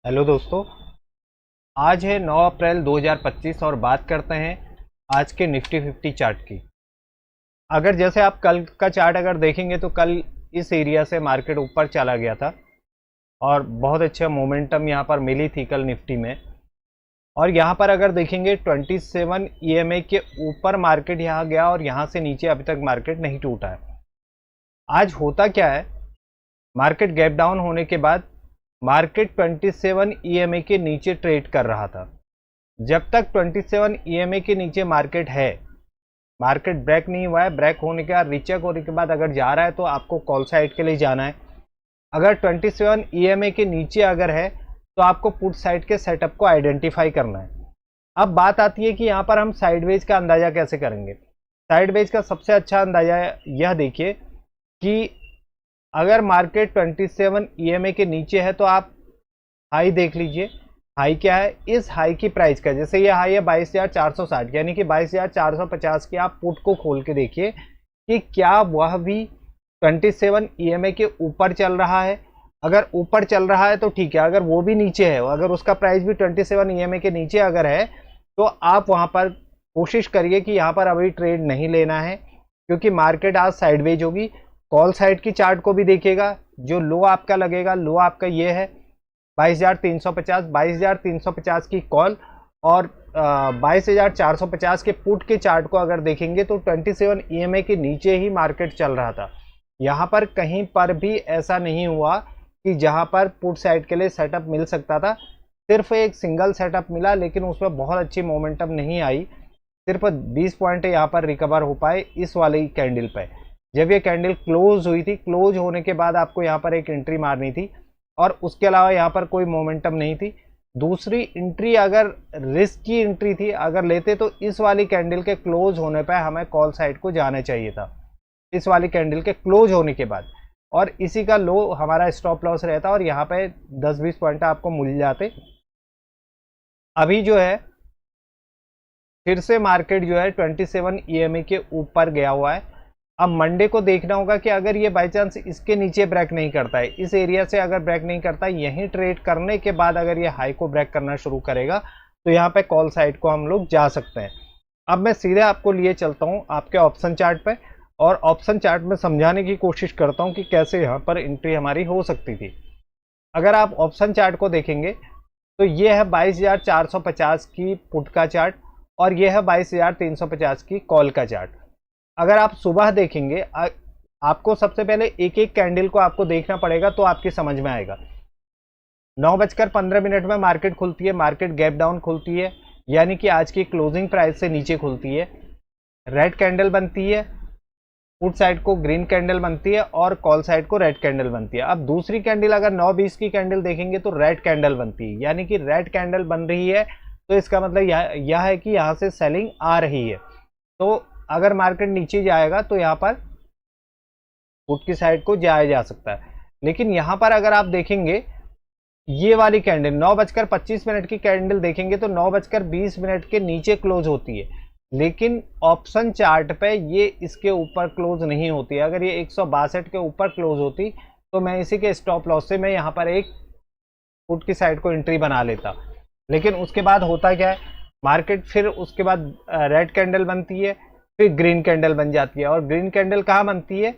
Hello दोस्तों। आज है 9 अप्रैल 2025 और बात करते हैं आज के निफ्टी 50 चार्ट की। अगर जैसे आप कल का चार्ट अगर देखेंगे तो कल इस एरिया से मार्केट ऊपर चला गया था और बहुत अच्छा मोमेंटम यहाँ पर मिली थी कल निफ्टी में। और यहाँ पर अगर देखेंगे 27 ईएमए के ऊपर मार्केट यहाँ गया और यहाँ से नीचे अभी तक मार्केट नहीं टूटा है। आज होता क्या है, मार्केट गैप डाउन होने के बाद मार्केट 27 ईएमए के नीचे ट्रेड कर रहा था। जब तक 27 ईएमए के नीचे मार्केट है, मार्केट ब्रेक नहीं हुआ है, ब्रेक होने के बाद रीचेक होने के बाद अगर जा रहा है तो आपको कॉल साइड के लिए जाना है। अगर 27 ईएमए के नीचे अगर है तो आपको पुट साइड के सेटअप को आइडेंटिफाई करना है। अब बात आती है कि यहाँ पर हम साइडवेज का अंदाजा कैसे करेंगे। साइडवेज का सबसे अच्छा अंदाजा यह देखिए कि अगर मार्केट 27 ईएमए के नीचे है तो आप हाई देख लीजिए। हाई क्या है, इस हाई की प्राइस का, जैसे ये हाई है 22,460, यानी कि 22,450 की आप पुट को खोल के देखिए कि क्या वह भी 27 ईएमए के ऊपर चल रहा है। अगर ऊपर चल रहा है तो ठीक है, अगर वो भी नीचे है, अगर उसका प्राइस भी 27 ईएमए के नीचे अगर है तो आप वहां पर कोशिश करिए कि यहाँ पर अभी ट्रेड नहीं लेना है, क्योंकि मार्केट आज साइडवेज होगी। कॉल साइड की चार्ट को भी देखिएगा, जो लो आपका लगेगा, लो आपका ये है 22,350, 22,350 की कॉल और 22,450 के पुट के चार्ट को अगर देखेंगे तो 27 ईएमए के नीचे ही मार्केट चल रहा था। यहाँ पर कहीं पर भी ऐसा नहीं हुआ कि जहाँ पर पुट साइड के लिए सेटअप मिल सकता था। सिर्फ एक सिंगल सेटअप मिला, लेकिन उसमें बहुत अच्छी मोमेंटम नहीं आई। सिर्फ 20 पॉइंट यहाँ पर रिकवर हो पाए इस वाली कैंडल पे। जब ये कैंडल क्लोज हुई थी, क्लोज होने के बाद आपको यहाँ पर एक एंट्री मारनी थी और उसके अलावा यहाँ पर कोई मोमेंटम नहीं थी। दूसरी एंट्री अगर रिस्क की एंट्री थी, अगर लेते तो इस वाली कैंडल के क्लोज होने पर हमें कॉल साइड को जाना चाहिए था, इस वाली कैंडल के क्लोज होने के बाद, और इसी का लो हमारा स्टॉप लॉस रहता और यहाँ पे 10-20 पॉइंट आपको मिल जाते। अभी जो है फिर से मार्केट जो है 27 ईएमए के ऊपर गया हुआ है। अब मंडे को देखना होगा कि अगर ये बाई चांस इसके नीचे ब्रेक नहीं करता है, इस एरिया से अगर ब्रेक नहीं करता है, यहीं ट्रेड करने के बाद अगर ये हाई को ब्रेक करना शुरू करेगा तो यहाँ पे कॉल साइड को हम लोग जा सकते हैं। अब मैं सीधे आपको लिए चलता हूँ आपके ऑप्शन चार्ट पे और ऑप्शन चार्ट में समझाने की कोशिश करता हूँ कि कैसे यहाँ पर एंट्री हमारी हो सकती थी। अगर आप ऑप्शन चार्ट को देखेंगे तो ये है 22,450 की पुट का चार्ट और ये है 22,350 की कॉल का चार्ट। अगर आप सुबह देखेंगे, आपको सबसे पहले एक एक कैंडल को आपको देखना पड़ेगा तो आपकी समझ में आएगा। 9:15 में मार्केट खुलती है, मार्केट गैप डाउन खुलती है, यानी कि आज की क्लोजिंग प्राइस से नीचे खुलती है। रेड कैंडल बनती है, पुट साइड को ग्रीन कैंडल बनती है और कॉल साइड को रेड कैंडल बनती है। अब दूसरी कैंडल अगर 9:20 की कैंडल देखेंगे तो रेड कैंडल बनती है, यानी कि रेड कैंडल बन रही है तो इसका मतलब यह है कि यहाँ से सेलिंग आ रही है। तो अगर मार्केट नीचे जाएगा तो यहाँ पर पुट की साइड को जाया जा सकता है। लेकिन यहाँ पर अगर आप देखेंगे ये वाली कैंडल 9:25 की कैंडल देखेंगे तो 9:20 के नीचे क्लोज होती है, लेकिन ऑप्शन चार्ट पे ये इसके ऊपर क्लोज नहीं होती है। अगर ये 162 के ऊपर क्लोज होती तो मैं इसी के स्टॉप लॉस से मैं यहाँ पर एक पुट की साइड को एंट्री बना लेता। लेकिन उसके बाद होता क्या है, मार्केट फिर उसके बाद रेड कैंडल बनती है, फिर ग्रीन कैंडल बन जाती है। और ग्रीन कैंडल कहाँ बनती है,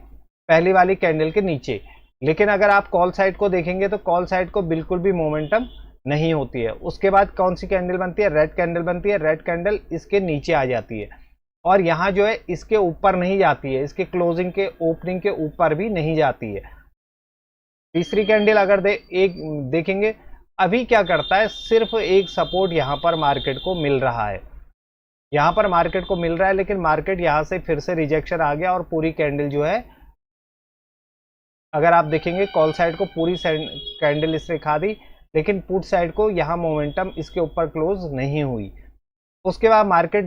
पहली वाली कैंडल के नीचे। लेकिन अगर आप कॉल साइड को देखेंगे तो कॉल साइड को बिल्कुल भी मोमेंटम नहीं होती है। उसके बाद कौन सी कैंडल बनती है, रेड कैंडल बनती है। रेड कैंडल इसके नीचे आ जाती है और यहाँ जो है इसके ऊपर नहीं जाती है, इसके क्लोजिंग के ओपनिंग के ऊपर भी नहीं जाती है। तीसरी कैंडल अगर देखेंगे, अभी क्या करता है, सिर्फ एक सपोर्ट यहाँ पर मार्केट को मिल रहा है, यहाँ पर मार्केट को मिल रहा है, लेकिन मार्केट यहाँ से फिर से रिजेक्शन आ गया और पूरी कैंडल जो है, अगर आप देखेंगे कॉल साइड को पूरी कैंडल इसने खा दी, लेकिन पुट साइड को यहाँ मोमेंटम इसके ऊपर क्लोज नहीं हुई। उसके बाद मार्केट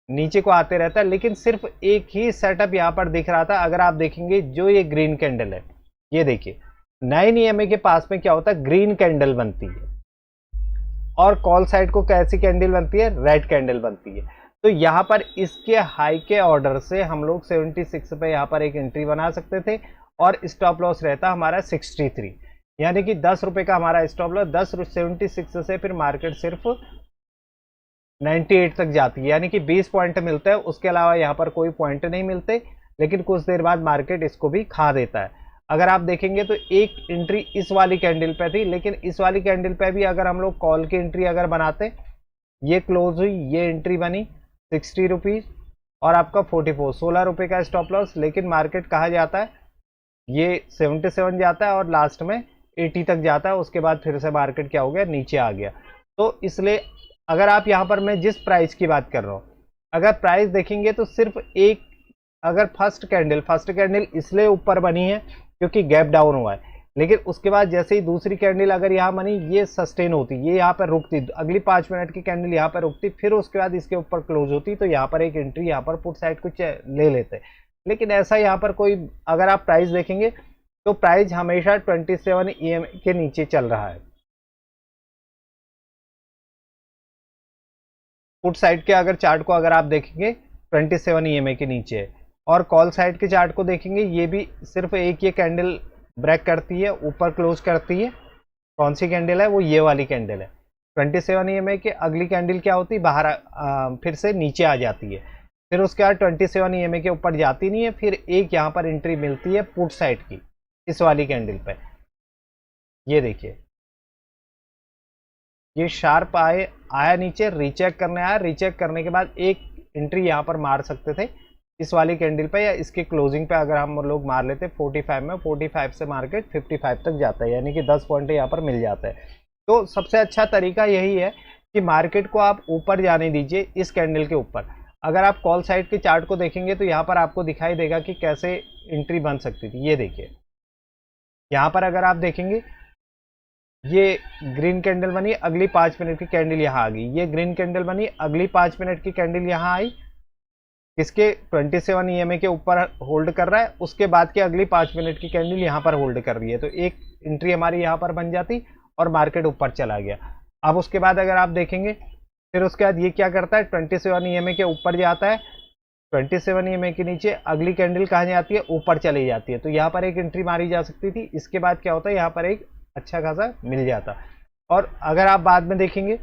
नीचे को आते रहता है, लेकिन सिर्फ एक ही सेटअप यहाँ पर दिख रहा था। अगर आप देखेंगे जो ये ग्रीन कैंडल है, ये देखिए 9 ईएमए के पास में क्या होता है, ग्रीन कैंडल बनती है और कॉल साइड को कैसी कैंडल बनती है, रेड कैंडल बनती है। तो यहाँ पर इसके हाई के ऑर्डर से हम लोग 76 पे यहाँ पर एक एंट्री बना सकते थे और स्टॉप लॉस रहता हमारा 63। यानी कि 10 रुपये का हमारा स्टॉप लॉस, 10.76 से फिर मार्केट सिर्फ 98 तक जाती है, यानी कि 20 पॉइंट मिलते हैं, उसके अलावा यहाँ पर कोई पॉइंट नहीं मिलते। लेकिन कुछ देर बाद मार्केट इसको भी खा देता है। अगर आप देखेंगे तो एक एंट्री इस वाली कैंडल पे थी, लेकिन इस वाली कैंडल पे भी अगर हम लोग कॉल की एंट्री अगर बनाते, ये क्लोज हुई, ये एंट्री बनी 60 रुपीज़ और आपका 44, 16 रुपये का स्टॉप लॉस। लेकिन मार्केट कहाँ जाता है, ये 77 जाता है और लास्ट में 80 तक जाता है। उसके बाद फिर से मार्केट क्या हो गया, नीचे आ गया। तो इसलिए अगर आप यहाँ पर, मैं जिस प्राइस की बात कर रहा हूँ, अगर प्राइस देखेंगे तो सिर्फ एक, अगर फर्स्ट कैंडल इसलिए ऊपर बनी है क्योंकि गैप डाउन हुआ है, लेकिन उसके बाद जैसे ही दूसरी कैंडल अगर यहाँ बनी, ये सस्टेन होती, ये यहाँ पर रुकती, अगली 5 मिनट की कैंडल यहाँ पर रुकती, फिर उसके बाद इसके ऊपर क्लोज होती, तो यहाँ पर एक एंट्री यहाँ पर पुट साइड कुछ ले लेते। लेकिन ऐसा यहाँ पर कोई, अगर आप प्राइस देखेंगे तो प्राइस हमेशा 27 EMA के नीचे चल रहा है। पुट साइड के अगर चार्ट को अगर आप देखेंगे 27 EMA के नीचे है, और कॉल साइड के चार्ट को देखेंगे, ये भी सिर्फ एक ये कैंडल ब्रेक करती है, ऊपर क्लोज करती है। कौन सी कैंडल है, वो ये वाली कैंडल है 27 EMA के। अगली कैंडल क्या होती है, बाहर फिर से नीचे आ जाती है, फिर उसके बाद 27 EMA के ऊपर जाती नहीं है। फिर एक यहाँ पर एंट्री मिलती है पुट साइड की, इस वाली कैंडल पे। ये देखिए, ये शार्प आया नीचे, रीचेक करने आया, रीचेक करने के बाद एक एंट्री यहाँ पर मार सकते थे इस वाली कैंडल पे, या इसके क्लोजिंग पे अगर हम लोग मार लेते 45 में, 45 से मार्केट 55 तक जाता है, यानी कि 10 पॉइंट यहाँ पर मिल जाता है। तो सबसे अच्छा तरीका यही है कि मार्केट को आप ऊपर जाने दीजिए इस कैंडल के ऊपर। अगर आप कॉल साइड के चार्ट को देखेंगे तो यहाँ पर आपको दिखाई देगा कि कैसे एंट्री बन सकती थी। ये देखिए, यहाँ पर अगर आप देखेंगे, ये ग्रीन कैंडल बनी, अगली 5 मिनट की कैंडल यहाँ आ गई, ये ग्रीन कैंडल बनी, अगली 5 मिनट की कैंडल यहाँ आई, किसके 27 EMA के ऊपर होल्ड कर रहा है, उसके बाद की अगली 5 मिनट की कैंडल यहाँ पर होल्ड कर रही है, तो एक एंट्री हमारी यहाँ पर बन जाती और मार्केट ऊपर चला गया। अब उसके बाद अगर आप देखेंगे, फिर उसके बाद ये क्या करता है, 27 EMA के ऊपर जाता है, 27 EMA के नीचे अगली कैंडल कहाँ जाती है, ऊपर चली जाती है, तो यहाँ पर एक एंट्री मारी जा सकती थी। इसके बाद क्या होता है, यहाँ पर एक अच्छा खासा मिल जाता। और अगर आप बाद में देखेंगे,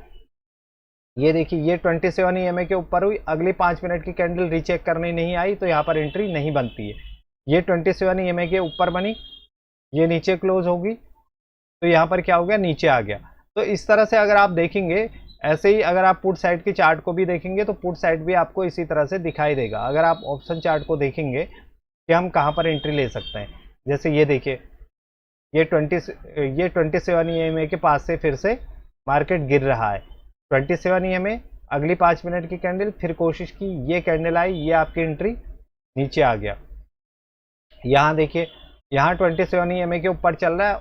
ये देखिए, ये 27 EMA के ऊपर हुई, अगली 5 मिनट की कैंडल रीचेक करने नहीं आई, तो यहाँ पर एंट्री नहीं बनती है। ये 27 EMA के ऊपर बनी, ये नीचे क्लोज होगी, तो यहाँ पर क्या हो गया, नीचे आ गया। तो इस तरह से अगर आप देखेंगे, ऐसे ही अगर आप पुट साइड की चार्ट को भी देखेंगे तो पुट साइड भी आपको इसी तरह से दिखाई देगा। अगर आप ऑप्शन चार्ट को देखेंगे कि हम कहाँ पर एंट्री ले सकते हैं, जैसे ये देखिए, ये 27 EMA के पास से फिर से मार्केट गिर रहा है, 27 EMA, अगली 5 मिनट की कैंडल, फिर कोशिश की, ये कैंडल आई, ये आपकी एंट्री, नीचे आ गया। यहाँ देखिए, यहाँ 27 EMA के ऊपर चल रहा है,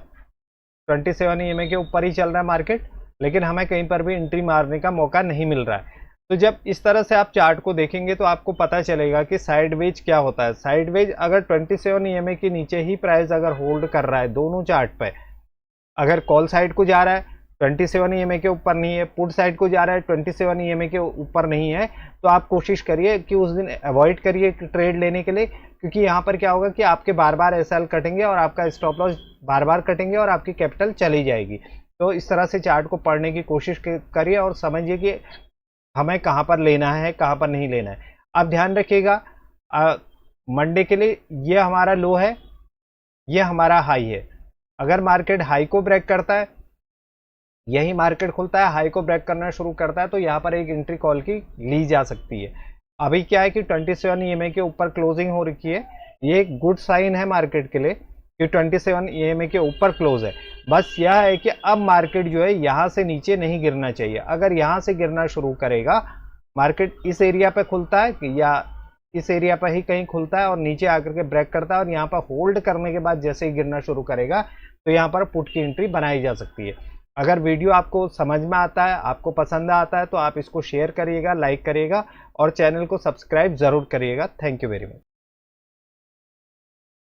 27 EMA के ऊपर ही चल रहा है मार्केट, लेकिन हमें कहीं पर भी एंट्री मारने का मौका नहीं मिल रहा है। तो जब इस तरह से आप चार्ट को देखेंगे तो आपको पता चलेगा कि साइडवेज क्या होता है। साइडवेज अगर 27 EMA के नीचे ही प्राइस अगर होल्ड कर रहा है दोनों चार्ट पे, अगर कॉल साइड को जा रहा है 27 EMA के ऊपर नहीं है, पुट साइड को जा रहा है 27 EMA के ऊपर नहीं है, तो आप कोशिश करिए कि उस दिन अवॉइड करिए ट्रेड लेने के लिए, क्योंकि यहाँ पर क्या होगा कि आपके बार बार SL कटेंगे और आपका स्टॉप लॉस बार बार कटेंगे और आपकी कैपिटल चली जाएगी। तो इस तरह से चार्ट को पढ़ने की कोशिश करिए और समझिए कि हमें कहाँ पर लेना है, कहाँ पर नहीं लेना है। अब ध्यान रखिएगा, मंडे के लिए ये हमारा लो है, ये हमारा हाई है। अगर मार्केट हाई को ब्रेक करता है, यही मार्केट खुलता है, हाई को ब्रेक करना शुरू करता है, तो यहाँ पर एक एंट्री कॉल की ली जा सकती है। अभी क्या है कि 27 EMA के ऊपर क्लोजिंग हो रखी है, ये एक गुड साइन है मार्केट के लिए कि 27 EMA के ऊपर क्लोज है। बस यह है कि अब मार्केट जो है यहाँ से नीचे नहीं गिरना चाहिए। अगर यहाँ से गिरना शुरू करेगा, मार्केट इस एरिया पे खुलता है या इस एरिया पर ही कहीं खुलता है और नीचे आकर के ब्रेक करता है और यहाँ पर होल्ड करने के बाद जैसे ही गिरना शुरू करेगा, तो यहाँ पर पुट की एंट्री बनाई जा सकती है। अगर वीडियो आपको समझ में आता है, आपको पसंद आता है, तो आप इसको शेयर करिएगा, लाइक करिएगा और चैनल को सब्सक्राइब ज़रूर करिएगा। Thank you very much.